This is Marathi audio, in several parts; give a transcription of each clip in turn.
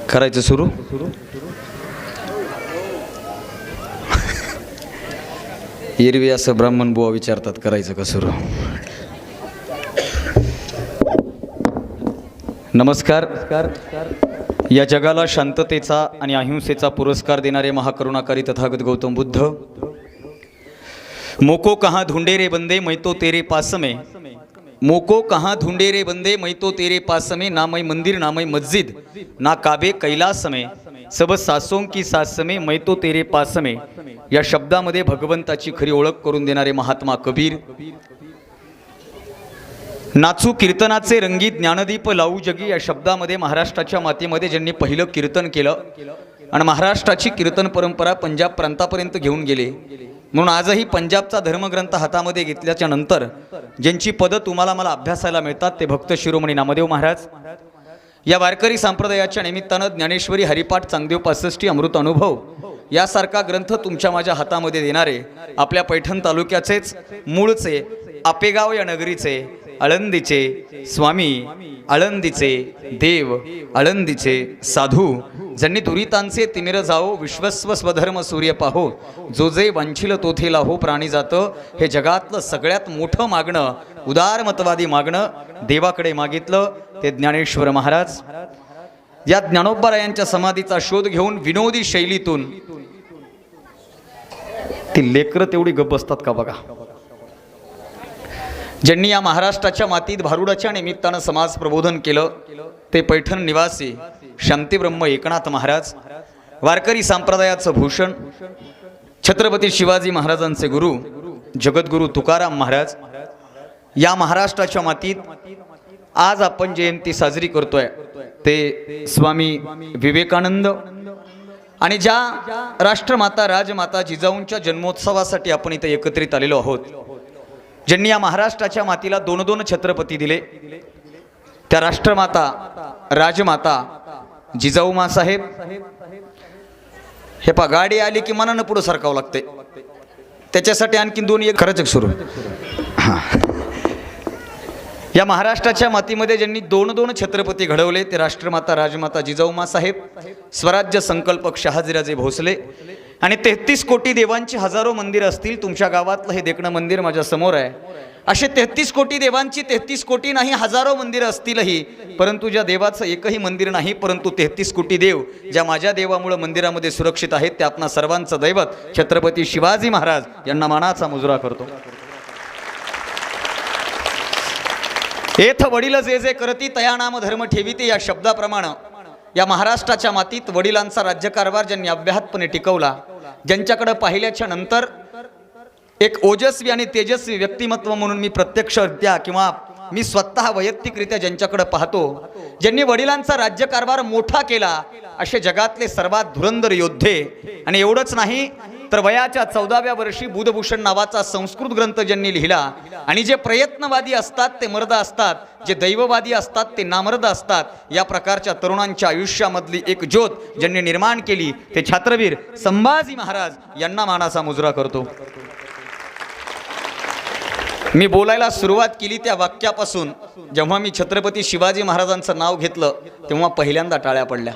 करायचं सुरू. एरवी असं ब्राह्मण बुवा विचारतात, करायचं का सुरू. नमस्कार. या जगाला शांततेचा आणि अहिंसेचा पुरस्कार देणारे महाकरुणाकारी तथागत गौतम बुद्ध. मोको कहाँ ढूंढे रे बंदे मैं तो तेरे पास में, मोको कहाँ ढूंढे रे बंदे मैं तो तेरे पास में, ना मैं मंदिर ना मैं मस्जिद ना काबे कैलास में, सब सासों की सास में मैं तो तेरे पास में. या शब्दामध्ये भगवंताची खरी ओळख करून देणारे महात्मा कबीर. नाचू कीर्तनाचे रंगीत ज्ञानदीप लावू जगी या शब्दामध्ये महाराष्ट्राच्या मातीमध्ये ज्यांनी पहिलं कीर्तन केलं आणि महाराष्ट्राची कीर्तन परंपरा पंजाब प्रांतापर्यंत घेऊन गेले. म्हणून आजही पंजाबचा धर्मग्रंथ हातामध्ये घेतल्याच्या नंतर ज्यांची पदं तुम्हाला मला अभ्यासायला मिळतात ते भक्त शिरोमणी नामदेव महाराज. या वारकरी संप्रदायाच्या निमित्तानं ज्ञानेश्वरी, हरिपाठ, चांगदेव 65, अमृत अनुभव यासारखा ग्रंथ तुमच्या माझ्या हातामध्ये देणारे आपल्या पैठण तालुक्याचेच मूळचे आपेगाव या नगरीचे आळंदीचे स्वामी, आळंदीचे देव, आळंदीचे साधू, ज्यांनी दुरितांचे तिमिर जाओ विश्वस्व स्वधर्म सूर्य पाहो, जो जे वांछिल तोथे लाहो प्राणी जातं. हे जगातलं सगळ्यात मोठं मागणं, उदारमतवादी मागणं देवाकडे मागितलं ते ज्ञानेश्वर महाराज. या ज्ञानोबारायांच्या समाधीचा शोध घेऊन विनोदी शैलीतून ती लेकरं तेवढी गप्प बसतात का बघा. ज्यांनी या महाराष्ट्राच्या मातीत भारुडाच्या निमित्तानं समाज प्रबोधन केलं ते पैठण निवासी शांतीब्रह्म एकनाथ महाराज. वारकरी संप्रदायाचं भूषण, छत्रपती शिवाजी महाराजांचे गुरु जगद्गुरु तुकाराम महाराज. या महाराष्ट्राच्या मातीत आज आपण जयंती साजरी करतोय ते स्वामी विवेकानंद आणि ज्या राष्ट्रमाता राजमाता जिजाऊंच्या जन्मोत्सवासाठी आपण इथे एकत्रित आलेलो आहोत. ज्यांनी या महाराष्ट्राच्या मातीला 2-2 छत्रपती दिले त्या राष्ट्रमाता राजमाता जिजाऊ मासाहेब. हे पा गाडी आली की मनानं पुढे सरकावं लागते, त्याच्यासाठी आणखीन 2 खरंच सुरू. या महाराष्ट्राच्या मातीमध्ये ज्यांनी 2-2 छत्रपती घडवले ते राष्ट्रमाता राजमाता जिजाऊ मासाहेब, स्वराज्य संकल्पक शहाजीराजे भोसले आणि 33 कोटी देवांची हजारो मंदिर असतील. तुमच्या गावातलं हे देखणं मंदिर माझ्या समोर आहे. असे 33 कोटी देवांची 33 कोटी नाही हजारो मंदिर असतीलही, परंतु ज्या देवाचं एकही मंदिर नाही, परंतु 33 कोटी देव ज्या माझ्या देवामुळे मंदिरामध्ये सुरक्षित आहेत ते आपणा सर्वांचं दैवत छत्रपती शिवाजी महाराज यांना मानाचा मुजरा करतो. एथ वडील जे जे करती तया नाम धर्म ठेविते या शब्दाप्रमाणे या महाराष्ट्राच्या मातीत वडिलांचा राज्यकारभार ज्यांनी अव्याहतपणे टिकवला, ज्यांच्याकडे पाहिल्याच्या नंतर एक ओजस्वी आणि तेजस्वी व्यक्तिमत्व म्हणून मी प्रत्यक्षरित्या किंवा मी स्वतः वैयक्तिकरित्या ज्यांच्याकडे पाहतो, ज्यांनी वडिलांचा राज्यकारभार मोठा केला असे जगातले सर्वात धुरंधर योद्धे. आणि एवढंच नाही तर वयाच्या 14व्या वर्षी बुधभूषण नावाचा संस्कृत ग्रंथ ज्यांनी लिहिला. आणि जे प्रयत्नवादी असतात ते मर्द असतात, जे दैववादी असतात ते नामर्द असतात. या प्रकारच्या तरुणांच्या आयुष्यामधली एक ज्योत ज्यांनी निर्माण केली ते छात्रवीर संभाजी महाराज यांना मानाचा मुजरा करतो. मी बोलायला सुरुवात केली त्या वाक्यापासून जेव्हा मी छत्रपती शिवाजी महाराजांचं नाव घेतलं तेव्हा पहिल्यांदा टाळ्या पडल्या.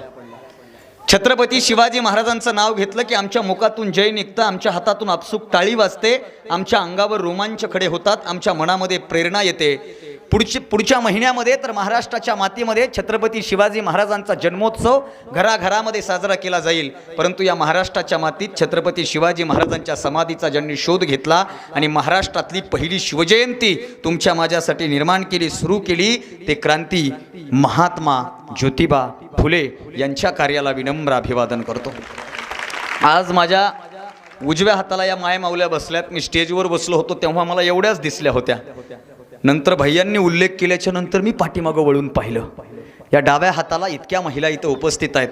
छत्रपती शिवाजी महाराजांचं नाव घेतलं की आमच्या मुखातून जय निघतं, आमच्या हातातून आपसूक टाळी वाजते, आमच्या अंगावर रोमांच खडे होतात, आमच्या मनामध्ये प्रेरणा येते. पुढच्या महिन्यामध्ये तर महाराष्ट्राच्या मातीमध्ये छत्रपती शिवाजी महाराजांचा जन्मोत्सव घराघरामध्ये साजरा केला जाईल. परंतु या महाराष्ट्राच्या मातीत छत्रपती शिवाजी महाराजांच्या समाधीचा ज्यांनी शोध घेतला आणि महाराष्ट्रातली पहिली शिवजयंती तुमच्या माझ्यासाठी निर्माण केली, सुरू केली ते क्रांती महात्मा ज्योतिबा फुले यांच्या कार्याला विनम्र अभिवादन करतो. आज माझ्या उजव्या हाताला या मायमाऊल्या बसल्यात. मी स्टेजवर बसलो होतो तेव्हा मला एवढ्याच दिसल्या होत्या. नंतर भैयांनी उल्लेख केल्याच्या नंतर मी पाठीमागं वळून पाहिलं, या डाव्या हाताला इतक्या महिला इथं उपस्थित आहेत.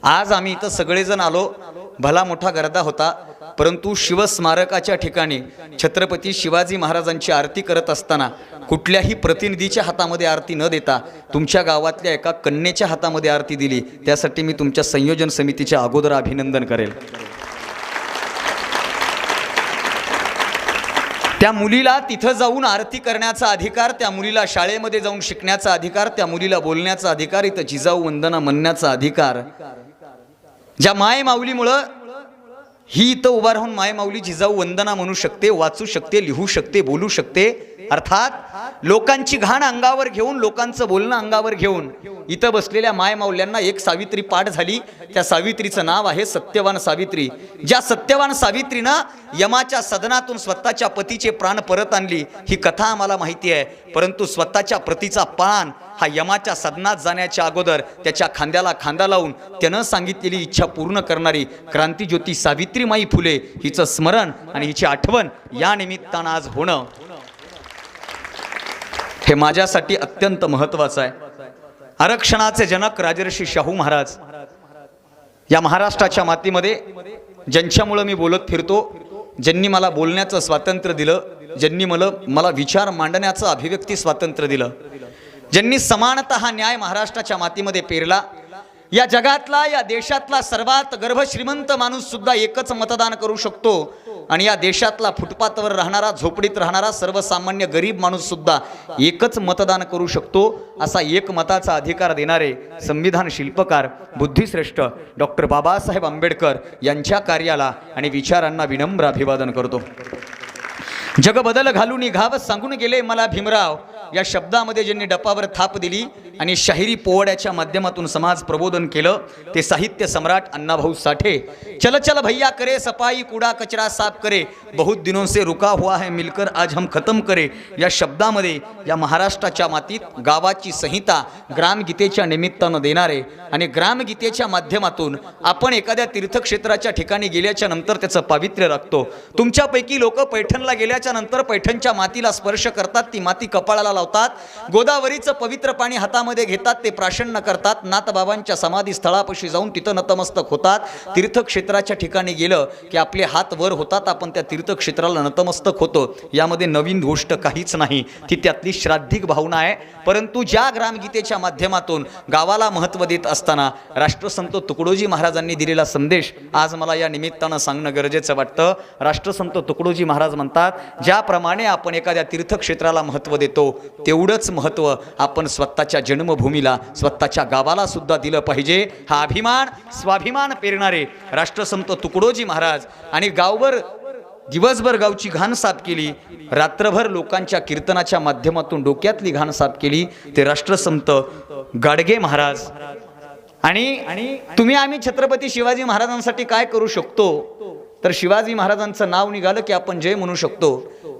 आज आम्ही इथं सगळेजण आलो, भला मोठा गर्दा होता, परंतु शिवस्मारकाच्या ठिकाणी छत्रपती शिवाजी महाराजांची आरती करत असताना कुठल्याही प्रतिनिधीच्या हातामध्ये आरती न देता तुमच्या गावातल्या एका कन्येच्या हातामध्ये आरती दिली. त्यासाठी मी तुमच्या संयोजन समितीच्या अगोदर अभिनंदन करेल. त्या मुलीला तिथं जाऊन आरती करण्याचा अधिकार, त्या मुलीला शाळेमध्ये जाऊन शिकण्याचा अधिकार, त्या मुलीला बोलण्याचा अधिकार, इथं जिजाऊ वंदना म्हणण्याचा अधिकार, ज्या माय माऊलीमुळं ही इथं उभा राहून माय माऊली जिजाऊ वंदना म्हणू शकते, वाचू शकते, लिहू शकते, बोलू शकते. अर्थात लोकांची घाण अंगावर घेऊन, लोकांचं बोलणं अंगावर घेऊन इथं बसलेल्या माय माऊल्यांना एक सावित्री पाठ झाली. त्या सावित्रीचं नाव आहे सत्यवान सावित्री. ज्या सत्यवान सावित्रीनं यमाच्या सदनातून स्वतःच्या पतीचे प्राण परत आणली, ही कथा आम्हाला माहिती आहे. परंतु स्वतःच्या पतीचा प्राण हा यमाच्या सदनात जाण्याच्या अगोदर त्याच्या खांद्याला खांदा लावून त्यानं सांगितलेली इच्छा पूर्ण करणारी क्रांतिज्योती सावित्रीमाई फुले हिचं स्मरण आणि हिची आठवण या निमित्तानं आज होणं हे माझ्यासाठी अत्यंत महत्त्वाचं आहे. आरक्षणाचे जनक राजर्षी शाहू महाराज या महाराष्ट्राच्या मातीमध्ये ज्यांच्यामुळं मी बोलत फिरतो, ज्यांनी मला बोलण्याचं स्वातंत्र्य दिलं, ज्यांनी मला विचार मांडण्याचं अभिव्यक्ती स्वातंत्र्य दिलं, ज्यांनी समानता हा न्याय महाराष्ट्राच्या मातीमध्ये पेरला, या जगातला, या देशातला सर्वात गर्भश्रीमंत माणूस सुद्धा एकच मतदान करू शकतो आणि या देशातला फुटपाथवर राहणारा, झोपडीत राहणारा सर्वसामान्य गरीब माणूस सुद्धा एकच मतदान करू शकतो, असा एक मताचा अधिकार देणारे संविधान शिल्पकार बुद्धिश्रेष्ठ डॉक्टर बाबासाहेब आंबेडकर यांच्या कार्याला आणि विचारांना विनम्र अभिवादन करतो. जग बदल घालून घाव सांगून गेले मला भीमराव या शब्दामध्ये ज्यांनी डपावर थाप दिली आणि शाहिरी पोवाड्याच्या माध्यमातून समाज प्रबोधन केलं ते साहित्य सम्राट अण्णाभाऊ साठे. चल चल भैया करे सफाई, कूड़ा कचरा साफ करे, बहुत दिनों से रुका हुआ है मिलकर आज हम खत्म करे या शब्दामध्ये या महाराष्ट्राच्या मातीत गावाची संहिता ग्रामगीतेच्या निमित्तानं देणारे आणि ग्रामगीतेच्या माध्यमातून आपण एखाद्या तीर्थक्षेत्राच्या ठिकाणी गेल्याच्या नंतर त्याचं पावित्र्य राखतो. तुमच्यापैकी लोक पैठणला गेल्याच्या नंतर पैठणच्या मातीला स्पर्श करतात, ती माती कपाळाला लावतात, गोदावरीचं पवित्र पाणी हातामध्ये घेतात, ते प्राशन्न करतात, नाथबाबांच्या समाधी स्थळापाशी जाऊन तिथं नतमस्तक होतात. तीर्थक्षेत्राच्या ठिकाणी गेलं की आपले हात वर होतात, आपण त्या तीर्थक्षेत्राला नतमस्तक होतो. यामध्ये नवीन गोष्ट काहीच नाही, ती त्यातली श्राद्धिक भावना आहे. परंतु ज्या ग्रामगीतेच्या माध्यमातून गावाला महत्त्व देत असताना राष्ट्रसंत तुकडोजी महाराजांनी दिलेला संदेश आज मला या निमित्तानं सांगणं गरजेचं वाटतं. राष्ट्रसंत तुकडोजी महाराज म्हणतात, ज्याप्रमाणे आपण एखाद्या तीर्थक्षेत्राला महत्त्व देतो तेवढंच महत्त्व आपण स्वतःच्या जन्मभूमीला, स्वतःच्या गावाला सुद्धा दिलं पाहिजे. हा अभिमान, स्वाभिमान पेरणारे राष्ट्रसंत तुकडोजी महाराज आणि गावभर दिवसभर गावची घाण साफ केली, रात्रभर लोकांच्या कीर्तनाच्या माध्यमातून डोक्यातली घाण साफ केली ते राष्ट्रसंत गाडगे महाराज. आणि तुम्ही आम्ही छत्रपती शिवाजी महाराजांसाठी काय करू शकतो तर शिवाजी महाराजांचं नाव निघालं की आपण जय म्हणू शकतो.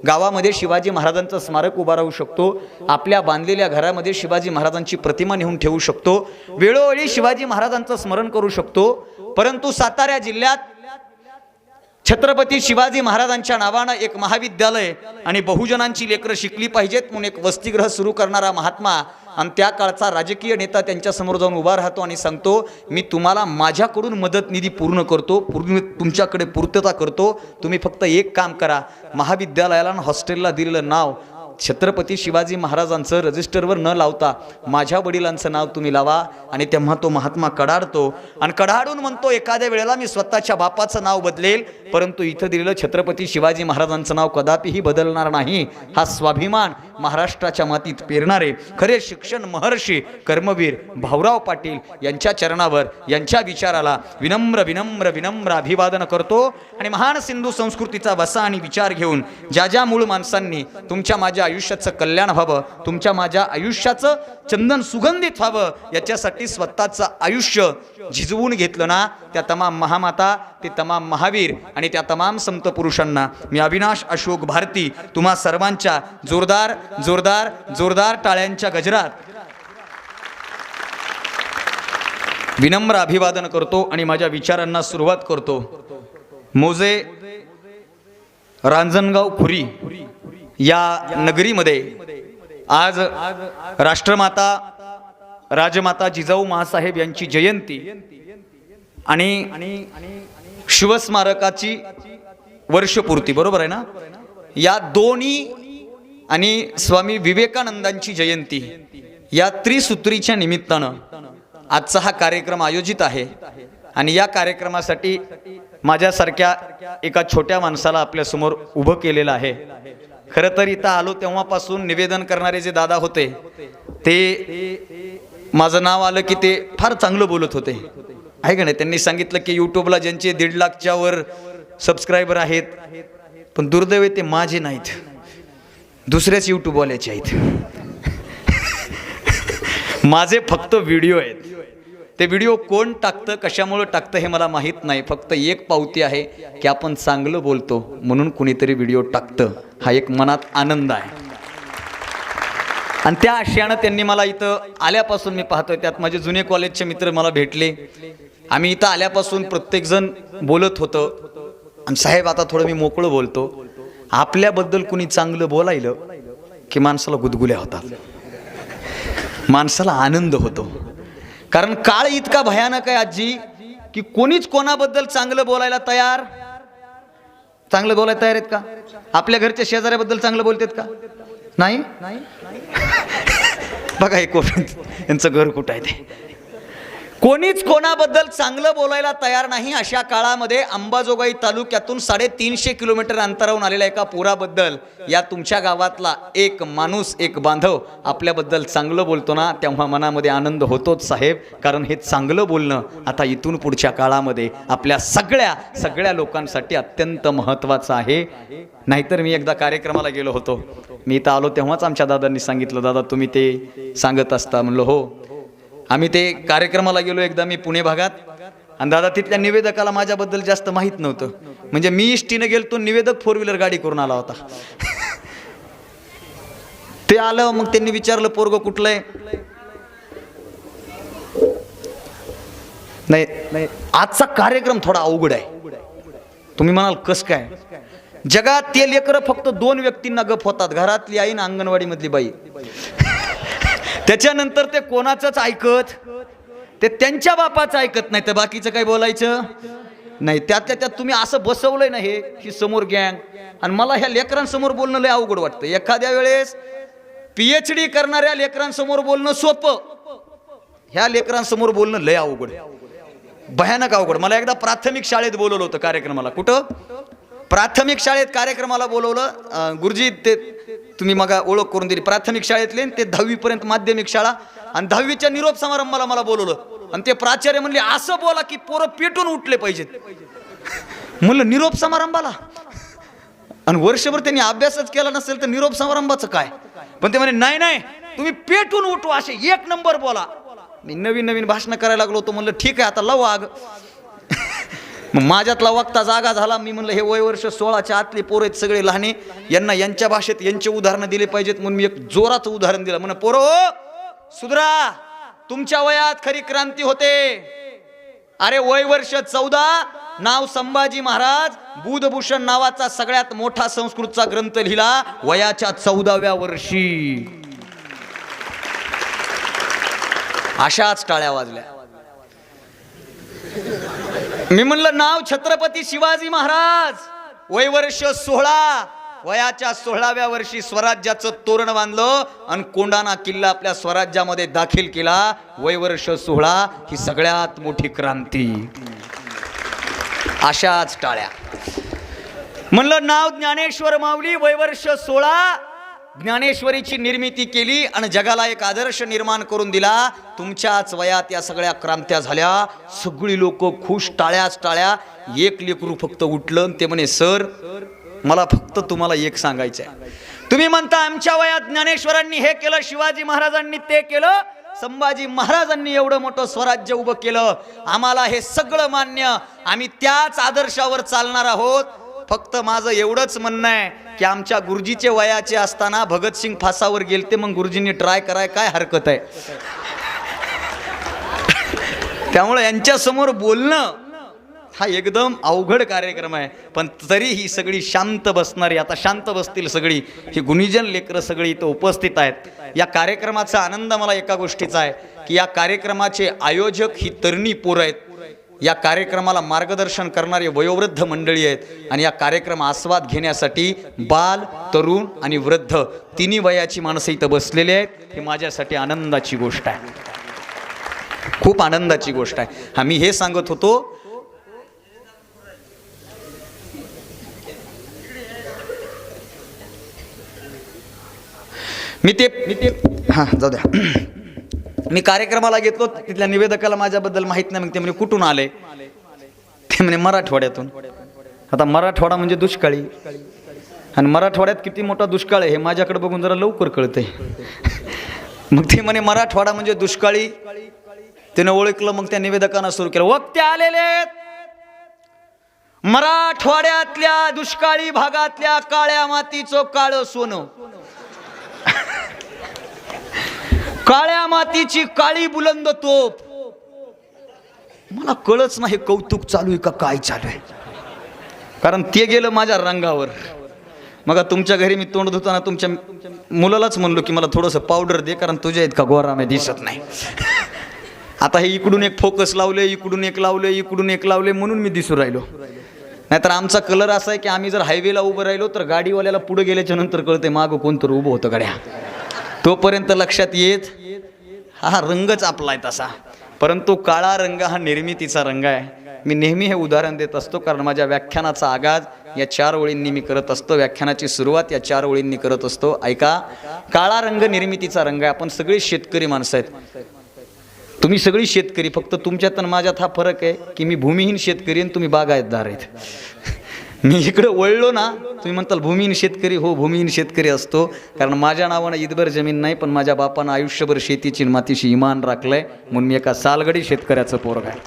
गावामध्ये शिवाजी महाराजांचं स्मारक उभा राहू शकतो, आपल्या बांधलेल्या घरामध्ये शिवाजी महाराजांची प्रतिमा नेऊन ठेवू शकतो, वेळोवेळी शिवाजी महाराजांचं स्मरण करू शकतो. परंतु सातारा जिल्ह्यात छत्रपती शिवाजी महाराजांच्या नावानं एक महाविद्यालय आणि बहुजनांची लेकरं शिकली पाहिजेत म्हणून एक वसतिगृह सुरू करणारा महात्मा आणि त्या काळचा राजकीय नेता त्यांच्या समोर जाऊन उभा राहतो आणि सांगतो, मी तुम्हाला माझ्याकडून मदत निधी पूर्ण करतो, तुमच्याकडे पूर्तता करतो, तुम्ही फक्त एक काम करा, महाविद्यालयाला आणि हॉस्टेलला दिलेलं नाव छत्रपती शिवाजी महाराजांचं रजिस्टरवर न लावता माझ्या वडिलांचं नाव तुम्ही लावा. आणि तेव्हा तो महात्मा कडाडतो आणि कडाडून म्हणतो, एखाद्या वेळेला मी स्वतःच्या बापाचं नाव बदलेल, परंतु इथं दिलेलं छत्रपती शिवाजी महाराजांचं नाव कदापिही बदलणार नाही. हा स्वाभिमान महाराष्ट्राच्या मातीत पेरणारे खरे शिक्षण महर्षी कर्मवीर भाऊराव पाटील यांच्या चरणावर, यांच्या विचाराला विनम्र विनम्र विनम्र अभिवादन करतो. आणि महान सिंधू संस्कृतीचा वसा आणि विचार घेऊन ज्या ज्या मूळ माणसांनी तुमच्या माझ्या आयुष्याचं कल्याण व्हावं, तुमच्या माझ्या आयुष्याचं चंदन सुगंधित व्हावं, याच्यासाठी स्वतःचं आयुष्य झिजवून घेतलं ना, त्या तमाम महामाता, ते तमाम महावीर आणि त्या तमाम संत पुरुषांना मी अविनाश अशोक भारती तुम्हा सर्वांच्या जोरदार जोरदार जोरदार टाळ्यांच्या गजरात विनम्र अभिवादन करतो आणि माझ्या विचारांना सुरुवात करतो. मोजे रांजणगाव खुरी या नगरीमध्ये आज राष्ट्रमाता राजमाता जिजाऊ मासाहेब यांची जयंती आणि शिवस्मारकाची वर्षपूर्ती, बरोबर आहे ना, या दोन्ही आणि स्वामी विवेकानंदांची जयंती या त्रिसूत्रीच्या निमित्तानं आजचा हा कार्यक्रम आयोजित आहे. आणि या कार्यक्रमासाठी माझ्यासारख्या एका छोट्या माणसाला आपल्या समोर उभं केलेलं आहे. खरं तर इथं आलो तेव्हापासून निवेदन करणारे जे दादा होते ते माझं नाव आलं की ते फार चांगलं बोलत होते, आहे का नाही. त्यांनी सांगितलं की यूट्यूबला ज्यांचे 1.5 लाखच्या वर सबस्क्रायबर आहेत, पण दुर्दैव ते माझे नाहीत, दुसऱ्याच यूट्यूबवाल्याचे आहेत. माझे फक्त व्हिडिओ आहेत. ते व्हिडिओ कोण टाकतं, कशामुळे टाकतं हे मला माहीत नाही. फक्त एक पावती आहे की आपण चांगलं बोलतो म्हणून कुणीतरी व्हिडिओ टाकतं, हा एक मनात आनंद आहे. आणि त्या आशयानं त्यांनी मला इथं आल्यापासून मी पाहतोय, त्यात माझे जुने कॉलेजचे मित्र मला भेटले. आम्ही इथं आल्यापासून प्रत्येकजण बोलत होतं, आणि साहेब आता थोडं मी मोकळं बोलतो. आपल्याबद्दल कुणी चांगलं बोलायलं की माणसाला गुदगुल्या होतात, माणसाला आनंद होतो. कारण काळ इतका भयानक आहे आजी की कोणीच कोणाबद्दल चांगलं बोलायला तयार, चांगलं बोलायला तयार आहेत का? आपल्या घरच्या शेजाऱ्याबद्दल चांगलं बोलतात का? नाही. बघा हे कोण, यांचं घर कुठं आहे ते. कोणीच कोणाबद्दल चांगलं बोलायला तयार नाही. अशा काळामध्ये अंबाजोगाई तालुक्यातून 350 किलोमीटर अंतरावरून आलेल्या एका पोराबद्दल या तुमच्या गावातला एक माणूस, एक बांधव आपल्याबद्दल चांगलं बोलतो ना, तेव्हा मनामध्ये आनंद होतोच साहेब. कारण हे चांगलं बोलणं आता इथून पुढच्या काळामध्ये आपल्या सगळ्या लोकांसाठी अत्यंत महत्त्वाचं आहे. नाहीतर मी एकदा कार्यक्रमाला गेलो होतो, मी इथं आलो तेव्हाच आमच्या दादांनी सांगितलं, दादा तुम्ही ते सांगत असता. म्हणलं हो. आम्ही ते कार्यक्रमाला गेलो एकदा मी पुणे भागात, आणि दादा तिथल्या निवेदकाला माझ्याबद्दल जास्त माहीत नव्हतं. म्हणजे मी इष्टीनं गेलतो, निवेदक 4 व्हीलर गाडी करून आला होता. ते आलं, मग त्यांनी विचारलं पोरगं कुठलं आहे. नाही, आजचा कार्यक्रम थोडा अवघड आहे. तुम्ही म्हणाल कस काय? जगात ते लेकरं फक्त 2 व्यक्तींना गप होतात, घरातली आई आणि अंगणवाडी मधली बाई. त्याच्यानंतर ते कोणाचंच ऐकत, ते त्यांच्या बापाचं ऐकत नाही, तर बाकीचं काय बोलायचं नाही. त्यातल्या त्यात तुम्ही असं बसवलंय ना हे की समोर गँग, आणि मला ह्या लेकरांसमोर बोलणं लय अवघड वाटतं. एखाद्या वेळेस PhD करणाऱ्या लेकरांसमोर बोलणं सोपं, ह्या लेकरांसमोर बोलणं लय अवघड, भयानक अवघड. मला एकदा प्राथमिक शाळेत बोलवलं होतं कार्यक्रमाला. कुठं? प्राथमिक शाळेत कार्यक्रमाला बोलवलं. गुरुजी ते तुम्ही मग ओळख करून दिली. प्राथमिक शाळेतले ते 10वी पर्यंत माध्यमिक शाळा, आणि 10वीच्या निरोप समारंभाला मला बोलवलं. आणि ते प्राचार्य म्हणले असं बोला की पोरं पेटून उठले पाहिजेत. म्हणलं निरोप समारंभाला? आणि वर्षभर त्यांनी अभ्यासच केला नसेल तर निरोप समारंभाचं काय? पण ते म्हणे नाही तुम्ही पेटून उठू, असे 1 नंबर बोला. मी नवीन भाषण करायला लागलो होतो. म्हणलं ठीक आहे आता लावू आग. मग माझ्यातला वक्ता जागा झाला. मी म्हणलं हे वयवर्ष 16च्या आतले पोरं आहेत सगळे लहाने, यांना यांच्या भाषेत यांचे उदाहरणं दिले पाहिजेत. म्हणून मी एक जोराचं उदाहरण दिलं. म्हणे पोरो सुधरा, तुमच्या वयात खरी क्रांती होते. अरे वयवर्ष 14, नाव संभाजी महाराज, बुधभूषण नावाचा सगळ्यात मोठा संस्कृतचा ग्रंथ लिहिला वयाच्या 14व्या वर्षी. अशाच टाळ्या वाजल्या. मी म्हणलं नाव छत्रपती शिवाजी महाराज, वयवर्ष 16, वयाच्या 16व्या वर्षी स्वराज्याचं तोरण बांधलं आणि कोंढाणा किल्ला आपल्या स्वराज्यामध्ये दाखल केला. वयवर्ष 16 ही सगळ्यात मोठी क्रांती. अशाच टाळ्या. म्हणलं नाव ज्ञानेश्वर माऊली, वयवर्ष 16, ज्ञानेश्वरीची निर्मिती केली आणि जगाला एक आदर्श निर्माण करून दिला. तुमच्याच वयात या सगळ्या क्रांत्या झाल्या. सगळी लोक खुश, टाळ्याच टाळ्या. एक लेकरू फक्त उठलं, ते म्हणे सर मला फक्त तुम्हाला एक सांगायचं आहे. तुम्ही म्हणता आमच्या वयात ज्ञानेश्वरांनी हे केलं, शिवाजी महाराजांनी ते केलं, संभाजी महाराजांनी एवढं मोठं स्वराज्य उभं केलं. आम्हाला हे सगळं मान्य, आम्ही त्याच आदर्शावर चालणार आहोत. फक्त माझं एवढंच म्हणणं आहे की आमच्या गुरुजीचे वयाचे असताना भगतसिंग फासावर गेलते, मग गुरुजींनी ट्राय कराय काय हरकत आहे. त्यामुळे यांच्या समोर बोलणं हा एकदम अवघड कार्यक्रम आहे. पण तरी ही सगळी शांत बसणारी, आता शांत बसतील सगळी, ही गुणीजन लेकरं सगळी इथं उपस्थित आहेत. या कार्यक्रमाचा आनंद मला एका गोष्टीचा आहे की या कार्यक्रमाचे आयोजक ही तरुणी पोरं आहेत. या कार्यक्रमाला मार्गदर्शन करणारे वयोवृद्ध मंडळी आहेत. आणि या कार्यक्रम आस्वाद घेण्यासाठी बाल, तरुण आणि वृद्ध तिन्ही वयाची माणसं इथं बसलेली आहेत. ही माझ्यासाठी आनंदाची गोष्ट आहे, खूप आनंदाची गोष्ट आहे. आम्ही हे सांगत होतो मी ते हां जाऊ द्या. मी कार्यक्रमाला घेतलो, तिथल्या निवेदकाला माझ्याबद्दल माहीत नाही. मग ते म्हणे कुठून आले? ते म्हणे मराठवाड्यातून. आता मराठवाडा म्हणजे दुष्काळी, आणि मराठवाड्यात किती मोठा दुष्काळ आहे हे माझ्याकडे बघून जरा लवकर कळतंय. मग ते म्हणे मराठवाडा म्हणजे दुष्काळी. त्यानं ओळखलं. मग त्या निवेदकांना सुरू केलं, वक्ते आलेले आहेत मराठवाड्यातल्या दुष्काळी भागातल्या काळ्या मातीचं काळं सोनं, काळ्या मातीची काळी बुलंद तोप. मला कळच नाही कौतुक चालू आहे का काय चालू आहे, कारण ते गेलं माझ्या रंगावर. मग तुमच्या घरी मी तोंड धुताना तुमच्या मुलालाच म्हणलो की मला थोडंसं पावडर दे, कारण तुझ्या इतका गोरा मी दिसत नाही. आता हे इकडून एक फोकस लावले, इकडून एक लावले, इकडून एक लावले, म्हणून मी दिसू राहिलो. नाहीतर आमचा कलर असा आहे की आम्ही जर हायवेला उभं राहिलो तर गाडीवाल्याला पुढे गेल्याच्या नंतर कळते मागं कोणतरी उभं होतं गाड्या. तोपर्यंत लक्षात येत हा रंगच आपला आहे तसा. परंतु काळा रंग हा निर्मितीचा रंग आहे. मी नेहमी हे उदाहरण देत असतो, कारण माझ्या व्याख्यानाचा आगाज या 4 ओळींनी मी करत असतो, व्याख्यानाची सुरुवात या 4 ओळींनी करत असतो. ऐका, काळा रंग निर्मितीचा रंग आहे. आपण सगळे शेतकरी माणसं आहेत, तुम्ही सगळी शेतकरी. फक्त तुमच्यात आणि माझ्यात हा फरक आहे की मी भूमिहीन शेतकरी आणि तुम्ही बागायतदार आहेत. मी इकडे वळलो ना, तुम्ही म्हणताल भूमिहीन शेतकरी. हो, भूमिहीन शेतकरी असतो, कारण माझ्या नावानं इतभर जमीन नाही, पण माझ्या बापानं आयुष्यभर शेतीची मातीशी इमान राखलंय, म्हणून मी एका सालगडी शेतकऱ्याचं पोरग आहे.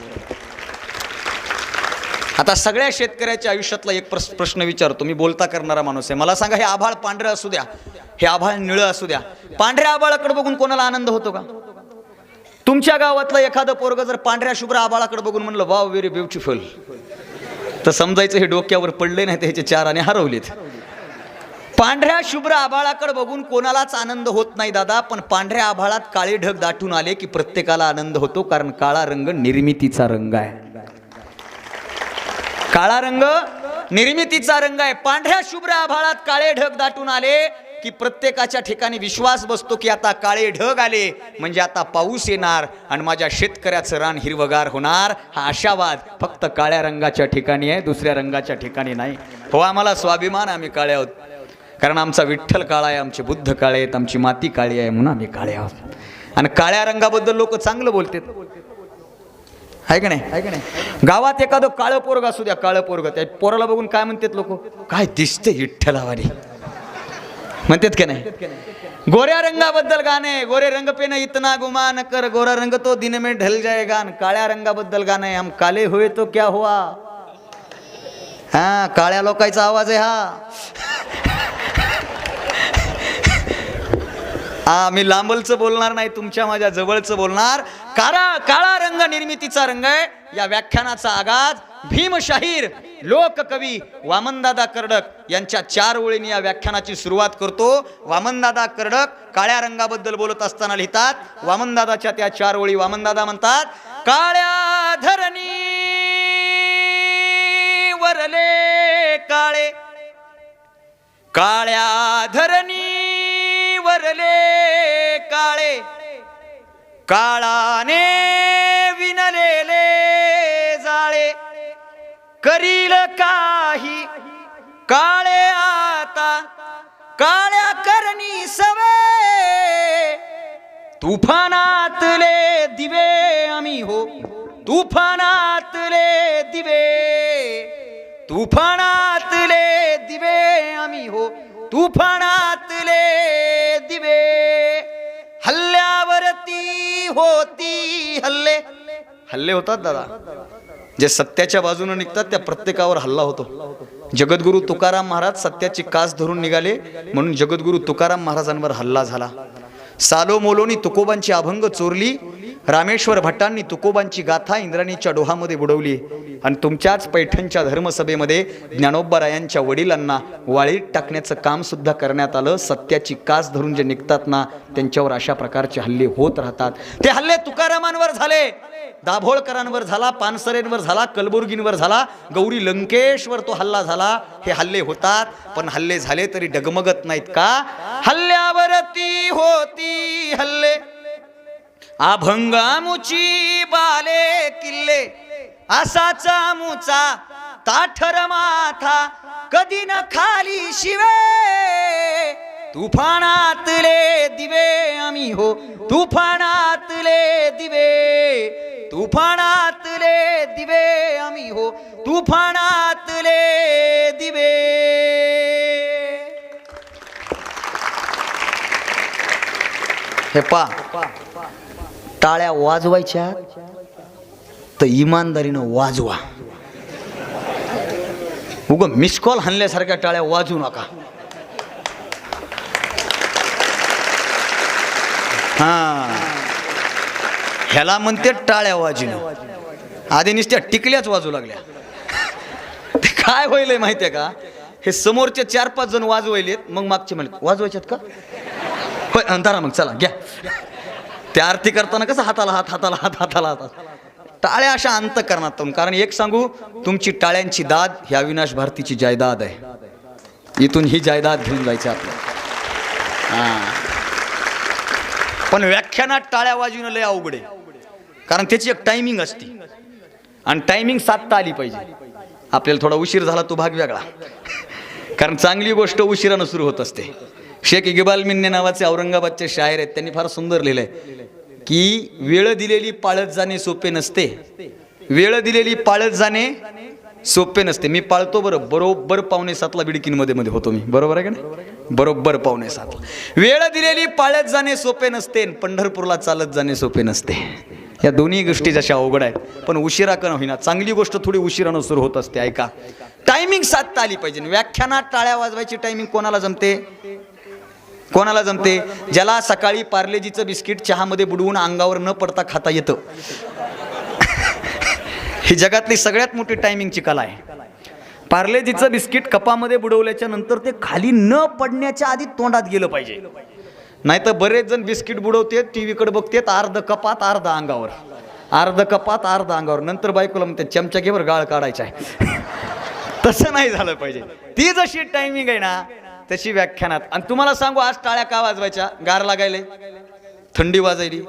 आता सगळ्या शेतकऱ्याच्या आयुष्यातला एक प्रश्न विचारतो. मी बोलता करणारा माणूस आहे. मला सांगा, हे आभाळ पांढरं असू द्या, हे आभाळ निळं असू द्या, पांढऱ्या आभाळाकडे बघून कोणाला आनंद होतो का? तुमच्या गावातलं एखादं पोरग जर पांढऱ्या शुभ्र आभाळाकडे बघून म्हणलं वाव व्हेरी ब्युटिफुल, तर समजायचं हे डोक्यावर पडले नाही, त्याचे 4 आणे हरवलेत. पांढऱ्या शुभ्र आभाळाकडे बघून कोणालाच आनंद होत नाही दादा, पण पांढऱ्या आभाळात काळे ढग दाटून आले की प्रत्येकाला आनंद होतो, कारण काळा रंग निर्मितीचा रंग आहे. काळा रंग निर्मितीचा रंग आहे. पांढऱ्या शुभ्र आभाळात काळे ढग दाटून आले की प्रत्येकाच्या ठिकाणी विश्वास बसतो की आता काळे ढग आले म्हणजे आता पाऊस येणार आणि माझ्या शेतकऱ्याचं रान हिरवगार होणार. हा आशावाद फक्त काळ्या रंगाच्या ठिकाणी आहे, दुसऱ्या रंगाच्या ठिकाणी नाही. हो, आम्हाला स्वाभिमान, आम्ही काळे आहोत, कारण आमचा विठ्ठल काळा आहे, आमचे बुद्ध काळे आहेत, आमची माती काळी आहे, म्हणून आम्ही काळे आहोत. आणि काळ्या रंगाबद्दल लोक चांगलं बोलतात, आहे का नाही? गावात एखादं काळं पोरग असू द्या, काळं पोरग, त्या पोराला बघून काय म्हणतात लोक? काय दिसते विठ्ठलावारी म्हणतात का नाही? गोऱ्या रंगाबद्दल गाणे, गोरे रंग पे न इतना गुमान कर, गोरा रंग तो दिन में ढल जाएगा. काळ्या रंगाबद्दल गाणे, हम काले हुए तो क्या हुआ. हा, काळ्या लोकांचा आवाज आहे हा. मी लांबलचं बोलणार नाही, तुमच्या माझ्या जवळचं बोलणार. काळा रंग निर्मितीचा रंग आहे. या व्याख्यानाचा आगाज भीमशाहीर लोककवी वामनदादा कर्डक यांच्या 4 ओळींनी या व्याख्यानाची सुरुवात करतो. वामनदादा कर्डक काळ्या रंगाबद्दल बोलत असताना लिहितात. वामनदादाच्या त्या 4 ओळी वामनदादा म्हणतात, काळ्या धरणी वरले काळे, काळ्या धरणी वरले काळे, काळाने विणलेले जाळे, करील काही काळे आता काळ्या करणी सवे, तुफानातले दिवे आम्ही हो, तुफानातले दिवे, तुफानातले दिवे आम्ही हो, तुफानातले दिवे. हल्ल्यावरती होती हल्ले, हल्ले होतात दादा. जे सत्याच्या बाजूने निघतात त्या प्रत्येकावर हल्ला होतो. जगद्गुरु तुकाराम महाराज सत्याची कास धरून निघाले, म्हणून जगद्गुरु तुकाराम महाराजांवर हल्ला झाला. सालो मोलोनी तुकोबांची अभंग चोरली, रामेश्वर भट्टांनी तुकोबांची गाथा इंद्राणीच्या डोहामध्ये बुडवली, आणि तुमच्याच पैठणच्या धर्मसभेमध्ये ज्ञानोबारायांच्या वडिलांना वाळीत टाकण्याचं काम सुद्धा करण्यात आलं. सत्याची कास धरून जे निघतात ना, त्यांच्यावर अशा प्रकारचे हल्ले होत राहतात. ते हल्ले तुकारामांवर झाले, दाभोळकरांवर झाला, पानसरेंवर झाला, कलबुर्गींवर झाला, गौरी लंकेशवर तो हल्ला झाला. हे हल्ले होतात, पण हल्ले झाले तरी डगमगत नाहीत का? हल्ल्यावरती होती हल्ले, अभंगामुची बाले किल्ले, असाचा मुचा ताठर माथा, कधी न खाली शिवे, तुफानातले दिवे आम्ही हो, तुफानातले दिवे, तुफानातले दिवे आम्ही हो, तुफानातले दिवे. हे पा टाळ्या वाजवायच्या तर इमानदारीनं वाजवा. उग मिस कॉल हाणल्यासारख्या टाळ्या वाजवू नका. हा, ह्याला म्हणते टाळ्या वाजवणं. आधी नुसत्या टिकल्याच वाजू लागल्या. ते काय होईल माहितीये का, हे समोरचे 4-5 जण वाजवायलेत, मग मागचे म्हणले वाजवायच्यात का, होय अंधारा मग चला घ्या. त्या आरती करताना कसं हाताला हात, हाताला हात, हाताला हात, टाळ्या अशा अंत करणार. कारण एक सांगू, तुमची टाळ्यांची दाद ही अविनाश भारतीची जायदाद आहे. इथून ही जायदाद घेऊन जायचं आपलं. पण व्याख्यानात टाळ्या वाजवणं लय अवघड आहे, कारण त्याची एक टायमिंग असते आणि टायमिंग साधता आली पाहिजे. आपल्याला थोडा उशीर झाला तो भाग वेगळा, कारण चांगली गोष्ट उशिरानं सुरू होत असते. शेख इक्बाल मिन्ने नावाचे औरंगाबादचे शायर आहेत, त्यांनी फार सुंदर लिहिलंय की वेळ दिलेली पाळत जाणे सोपे नसते, वेळ दिलेली पाळत जाणे सोपे नसते. मी पाळतो बरं, बरोबर 6:45ला बिडकीनमध्ये मध्ये होतो मी, बरोबर आहे का नाही, बरोबर 6:45. वेळ दिलेली पाळत जाणे सोपे नसते, पंढरपूरला चालत जाणे सोपे नसते. या दोन्ही गोष्टी जशा अवघड आहेत, पण उशिरा का होईना चांगली गोष्ट थोडी उशिरानं सुरू होत असते. ऐका, टायमिंग साधता आली पाहिजे. व्याख्यानात टाळ्या वाजवायची टायमिंग कोणाला जमते, कोणाला जमते? ज्याला सकाळी पार्लेजीचं बिस्किट चहामध्ये बुडवून अंगावर न पडता खाता येतं. ही जगातली सगळ्यात मोठी टायमिंगची कला आहे. पार्लेजीचं बिस्किट कपामध्ये बुडवल्याच्या नंतर ते खाली न पडण्याच्या आधी तोंडात गेलं पाहिजे. नाहीतर बरेच जण बिस्किट बुडवतात, टीव्हीकडे बघतात, अर्ध कपात अर्ध अंगावर, अर्ध कपात अर्ध अंगावर. नंतर बायकोला म्हणते चमचा घेवर गाळ काढायचा आहे. तसं नाही झालं पाहिजे. ती जशी टायमिंग आहे ना तशी व्याख्यानात. आणि तुम्हाला सांगू, आज टाळ्या का वाजवायच्या, गार लागायले, थंडी वाजायली,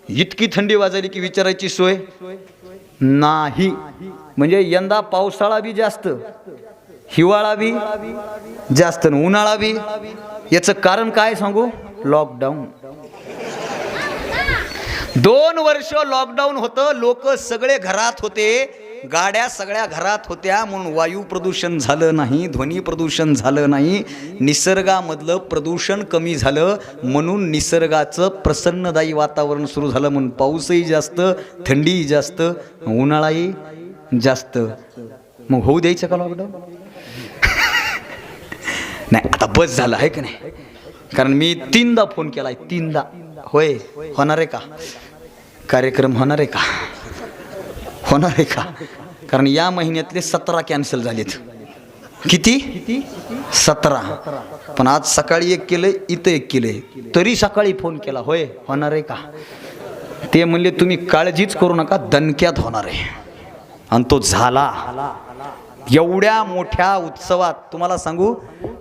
इतकी थंडी वाजायली की विचारायची सोय नाही. म्हणजे यंदा पावसाळा बी जास्त, हिवाळा बी जास्त, उन्हाळा बी. याचं कारण काय सांगू, लॉकडाऊन. 2 वर्ष लॉकडाऊन होतं, लोक सगळे घरात होते, गाड्या सगळ्या घरात होत्या, म्हणून वायू प्रदूषण झालं नाही, ध्वनी प्रदूषण झालं नाही, निसर्गामधलं प्रदूषण कमी झालं, म्हणून निसर्गाचं प्रसन्नदायी वातावरण सुरू झालं. म्हणून पाऊसही जास्त, थंडीही जास्त, उन्हाळाही जास्त. मग होऊ द्यायचं का लॉकडाऊन? नाही, आता बस झालं आहे का नाही. कारण मी 3दा फोन केलाय, 3दा. होय, होणार आहे का कार्यक्रम, होणार आहे का, होणार आहे का? कारण या महिन्यातले 17 कॅन्सल झालेत. किती? 17. पण आज सकाळी एक केलंय, इथं एक केलंय, तरी सकाळी फोन केला, होय होणार आहे का. ते म्हणले तुम्ही काळजीच करू नका, दणक्यात होणार आहे. आणि तो झाला. एवढ्या मोठ्या उत्सवात तुम्हाला सांगू,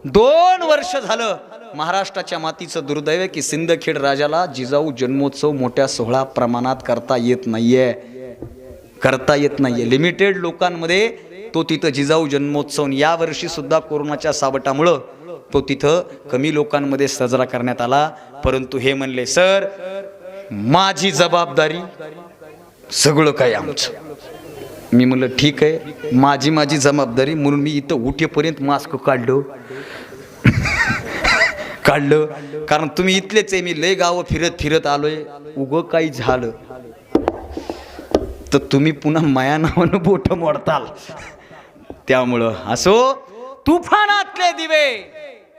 2 वर्ष झालं. महाराष्ट्राच्या मातीचं दुर्दैव आहे की सिंदखेड राजाला जिजाऊ जन्मोत्सव मोठ्या सोहळा प्रमाणात करता येत नाहीये, करता येत नाहीये. लिमिटेड लोकांमध्ये तो तिथं जिजाऊ जन्मोत्सव यावर्षी सुद्धा कोरोनाच्या सावटामुळं तो तिथं कमी लोकांमध्ये साजरा करण्यात आला. परंतु हे म्हणले, सर माझी जबाबदारी, सगळं काय आमचं. मी म्हणलं ठीक आहे, माझी जबाबदारी. म्हणून मी इथं उठेपर्यंत मास्क काढलं. कारण तुम्ही इथलेच आहे, मी लय गावं फिरत आलोय. उगं काही झालं तर तुम्ही पुन्हा माया नावानं बोट मोडताल. त्यामुळं असो, तुफानातले दिवे.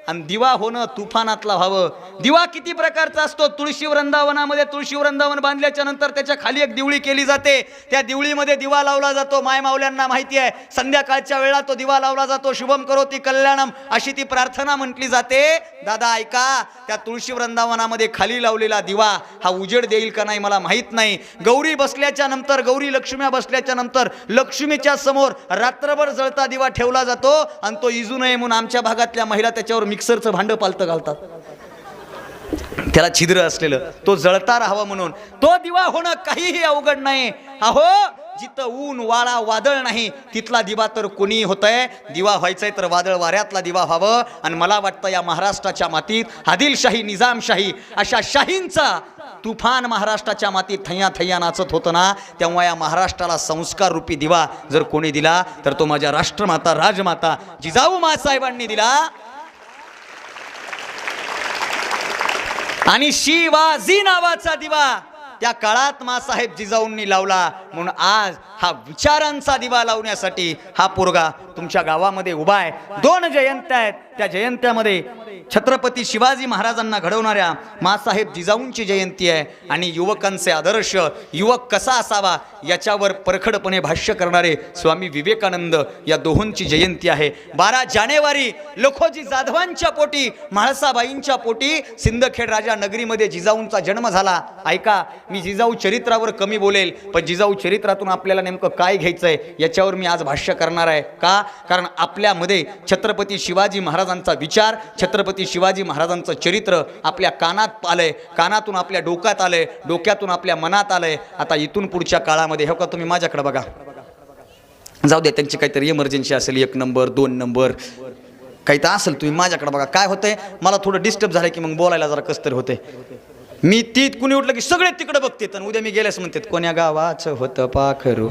आणि दिवा होणं तुफानातला व्हावं. दिवा किती प्रकारचा असतो. तुळशी वृंदावनामध्ये तुळशी वृंदावन बांधल्याच्या नंतर त्याच्या खाली एक दिवळी केली जाते. त्या दिवळीमध्ये दिवा लावला जातो. माय मावल्यांना माहिती आहे, संध्याकाळच्या वेळा तो दिवा लावला जातो. शुभम करोती कल्याणम अशी ती प्रार्थना म्हटली जाते. दादा ऐका, त्या तुळशी वृंदावनामध्ये खाली लावलेला दिवा हा उजेड देईल का नाही मला माहीत नाही. गौरी बसल्याच्या नंतर, गौरी लक्ष्म्या बसल्याच्या नंतर लक्ष्मीच्या समोर रात्रभर जळता दिवा ठेवला जातो. आणि तो इजू नये म्हणून आमच्या भागातल्या महिला त्याच्यावर मिक्सरचं भांडं पालतं घालतात, त्याला छिद्र असलेलं, तो जळता राहावा म्हणून. तो दिवा होणं काहीही अवघड नाही. अहो, जिथं ऊन वाळा वादळ नाही तिथला दिवा तर कोणी होतंय. दिवा व्हायचंय तर वादळ वाऱ्यातला दिवा व्हावं. आणि मला वाटतं या महाराष्ट्राच्या मातीत आदिलशाही निजामशाही अशा शाहींचा तुफान महाराष्ट्राच्या मातीत थैया थैया नाचत होतं ना, तेव्हा या महाराष्ट्राला संस्कार रूपी दिवा जर कोणी दिला तर तो माझ्या राष्ट्रमाता राजमाता जिजाऊ माँसाहेबांनी दिला. आणि शिवाजी नावाचा दिवा त्या काळात माँसाहेब जिजाऊंनी लावला. म्हणून आज हा विचारांचा दिवा लावण्यासाठी हा पोरगा तुमच्या गावामध्ये उभा आहे. 2 जयंत्या आहेत. त्या जयंत्यामध्ये छत्रपती शिवाजी महाराजांना घडवणाऱ्या माँसाहेब जिजाऊंची जयंती आहे. आणि युवकांचे आदर्श, युवक कसा असावा याच्यावर परखडपणे भाष्य करणारे स्वामी विवेकानंद या दोहोंची जयंती आहे. 12 जानेवारी लखोजी जाधवांच्या पोटी म्हाळसाबाईंच्या पोटी सिंदखेड राजा नगरीमध्ये जिजाऊंचा जन्म झाला. ऐका, मी जिजाऊ चरित्रावर कमी बोलेल, पण जिजाऊ चरित्रातून आपल्याला नेमकं काय घ्यायचंय याच्यावर मी आज भाष्य करणार आहे. का? कारण आपल्यामध्ये छत्रपती शिवाजी महाराजांचा विचार, छत्रपती शिवाजी महाराजांचं चरित्र आपल्या कानात आलंय, कानातून आपल्या डोक्यात आलंय, डोक्यातून आपल्या मनात आलंय. आता इथून पुढच्या काळामध्ये, हो का, तुम्ही माझ्याकडे बघा, जाऊ द्या त्यांची काहीतरी इमर्जन्सी असेल, 1 नंबर 2 नंबर काही तर असेल, तुम्ही माझ्याकडे बघा. काय होतंय, मला थोडं डिस्टर्ब झालं की मग बोलायला जरा कसं तरी होते. मी तीत कुणी उठलं की सगळे तिकडे बघतात आणि उद्या मी गेल्यास म्हणतात कोण्या गावाचं होतं पाखरू.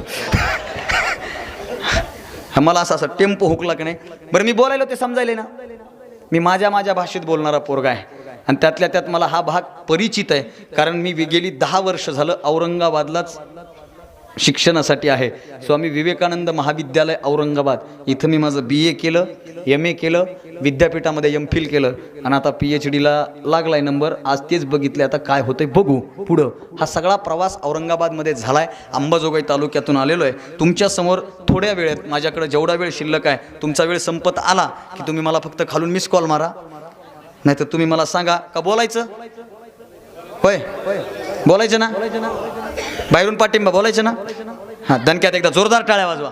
मला असं टेम्पो हुकला की नाही. बरं, मी बोलायला ते समजायले ना, मी माझ्या भाषेत बोलणारा पोरगा आहे. आणि त्यातल्या त्यात मला हा भाग परिचित आहे, कारण मी गेली 10 वर्ष झालं औरंगाबादलाच शिक्षणासाठी आहे. स्वामी विवेकानंद महाविद्यालय औरंगाबाद इथं मी माझं BA केलं, MA केलं, विद्यापीठामध्ये MPhil केलं आणि आता PhDला लागलाय नंबर. आज तेच बघितले, आता काय होतंय बघू पुढं. हा सगळा प्रवास औरंगाबादमध्ये झालाय. अंबाजोगाई तालुक्यातून आलेलो आहे. तुमच्यासमोर थोड्या वेळेत, माझ्याकडे जेवढा वेळ शिल्लक आहे, तुमचा वेळ संपत आला की तुम्ही मला फक्त खालून मिस कॉल मारा, नाही तर तुम्ही मला सांगा का बोलायचं. होय, बोलायचं ना, बाहेरून पाठिंबा बोलायचं ना. हा, दणक्यात एकदा जोरदार टाळ्या वाजवा.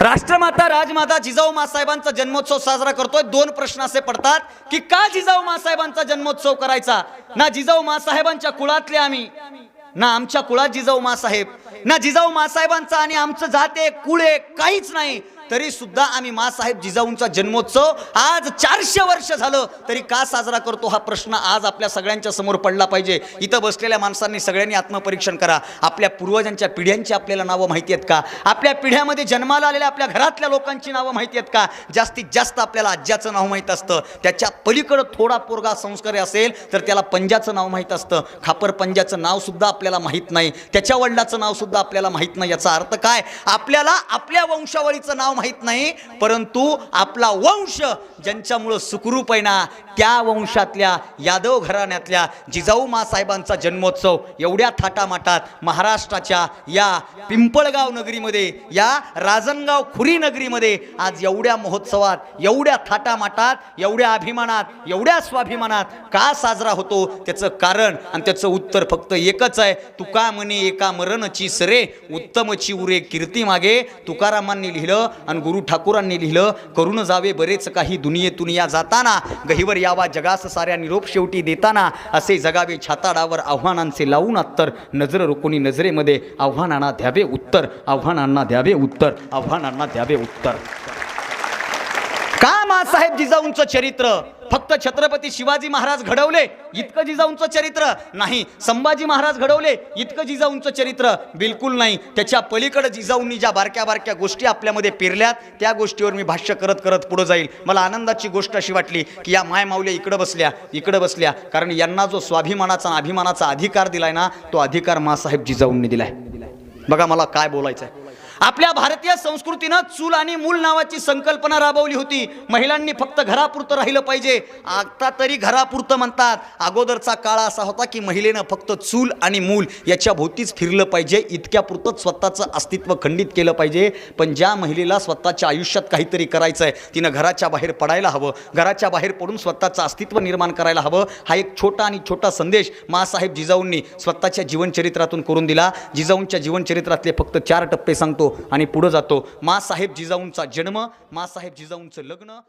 राष्ट्रमाता राजमाता जिजाऊ माँसाहेबांचा जन्मोत्सव साजरा करतोय. 2 प्रश्न असे पडतात की का जिजाऊ माँसाहेबांचा जन्मोत्सव करायचा. ना जिजाऊ माँसाहेबांच्या कुळातले आम्ही, ना आमच्या कुळात जिजाऊ माँसाहेब, ना जिजाऊ माँसाहेबांचा आणि आमचं जाते कुळे काहीच नाही, तरी सुद्धा आम्ही माँसाहेब जिजाऊंचा जन्मोत्सव आज 400 वर्ष झालं तरी का साजरा करतो, हा प्रश्न आज आपल्या सगळ्यांच्या समोर पडला पाहिजे. इथं बसलेल्या माणसांनी सगळ्यांनी आत्मपरीक्षण करा. आपल्या पूर्वजांच्या पिढ्यांची आपल्याला नावं माहिती आहेत का? आपल्या पिढ्यामध्ये जन्माला आलेल्या आपल्या घरातल्या लोकांची नावं माहिती आहेत का? जास्तीत जास्त आपल्याला आज्याचं नाव माहीत असतं. त्याच्या पलीकडं थोडा पोरगा संस्कारी असेल तर त्याला पंजाचं नाव माहीत असतं. खापर पंजाचं नाव सुद्धा आपल्याला माहीत नाही, त्याच्या वडिलाचं नाव सुद्धा आपल्याला माहीत नाही. याचा अर्थ काय? आपल्याला आपल्या वंशावळीचं नाव माहित नाही, परंतु आपला वंश ज्यांच्यामुळे सुखरूप आहे ना, त्या वंशातल्या यादव घराण्यातल्या जिजाऊ माँसाहेबांचा जन्मोत्सव एवढ्या थाटामाटात महाराष्ट्राच्या या पिंपळगाव नगरीमध्ये, या राजनगाव खुरी नगरीमध्ये आज एवढ्या महोत्सवात, एवढ्या थाटामाटात, एवढ्या अभिमानात, एवढ्या स्वाभिमानात का साजरा होतो, त्याचं कारण आणि त्याचं उत्तर फक्त एकच आहे. तुका म्हणे एका मरणची सरे, उत्तमची उरे कीर्ती मागे. तुकारामांनी लिहिलं आणि गुरु ठाकूरांनी लिहिलं, करून जावे बरेच काही दुनियेतून या जाताना, गहिवर यावा जगास साऱ्या निरोप शेवटी देताना, असे जगावे छाताडावर आव्हानांचे लावून अत्तर, नजर रोखुनी नजरेमध्ये आव्हानांना द्यावे उत्तर, आव्हानांना द्यावे उत्तर, आव्हानांना द्यावे उत्तर. का माँसाहेब जिजाऊंचं चरित्र फक्त छत्रपती शिवाजी महाराज घडवले इतकं जिजाऊंचं चरित्र नाही, संभाजी महाराज घडवले इतकं जिजाऊंचं चरित्र बिलकुल नाही. त्याच्या पलीकडे जिजाऊंनी ज्या बारक्या बारक्या गोष्टी आपल्यामध्ये पेरल्यात त्या गोष्टीवर मी भाष्य करत करत पुढे जाईल. मला आनंदाची गोष्ट अशी वाटली की या माय माऊल्या इकडे बसल्या, कारण यांना जो स्वाभिमानाचा अभिमानाचा अधिकार दिलाय ना, तो अधिकार माँसाहेब जिजाऊंनी दिलाय. बघा, मला काय बोलायचं आहे. आपल्या भारतीय संस्कृतीनं चूल आणि मूल नावाची संकल्पना राबवली होती. महिलांनी फक्त घरापुरतं राहिलं पाहिजे. आता तरी घरापुरतं म्हणतात. अगोदरचा काळ असा होता की महिलेनं फक्त चूल आणि मूल याच्या भोवतीच फिरलं पाहिजे, इतक्यापुरतंच स्वतःचं अस्तित्व खंडित केलं पाहिजे. पण ज्या महिलेला स्वतःच्या आयुष्यात काहीतरी करायचं आहे, तिनं घराच्या बाहेर पडायला हवं, घराच्या बाहेर पडून स्वतःचं अस्तित्व निर्माण करायला हवं. हा एक छोटा आणि छोटा संदेश माँसाहेब जिजाऊंनी स्वतःच्या जीवनचरित्रातून करून दिला. जिजाऊंच्या जीवनचरित्रातले फक्त 4 टप्पे सांगतो आणि पुढे जातो. माँसाहेब जिजाऊंचा जन्म, माँसाहेब जिजाऊंचं लग्न,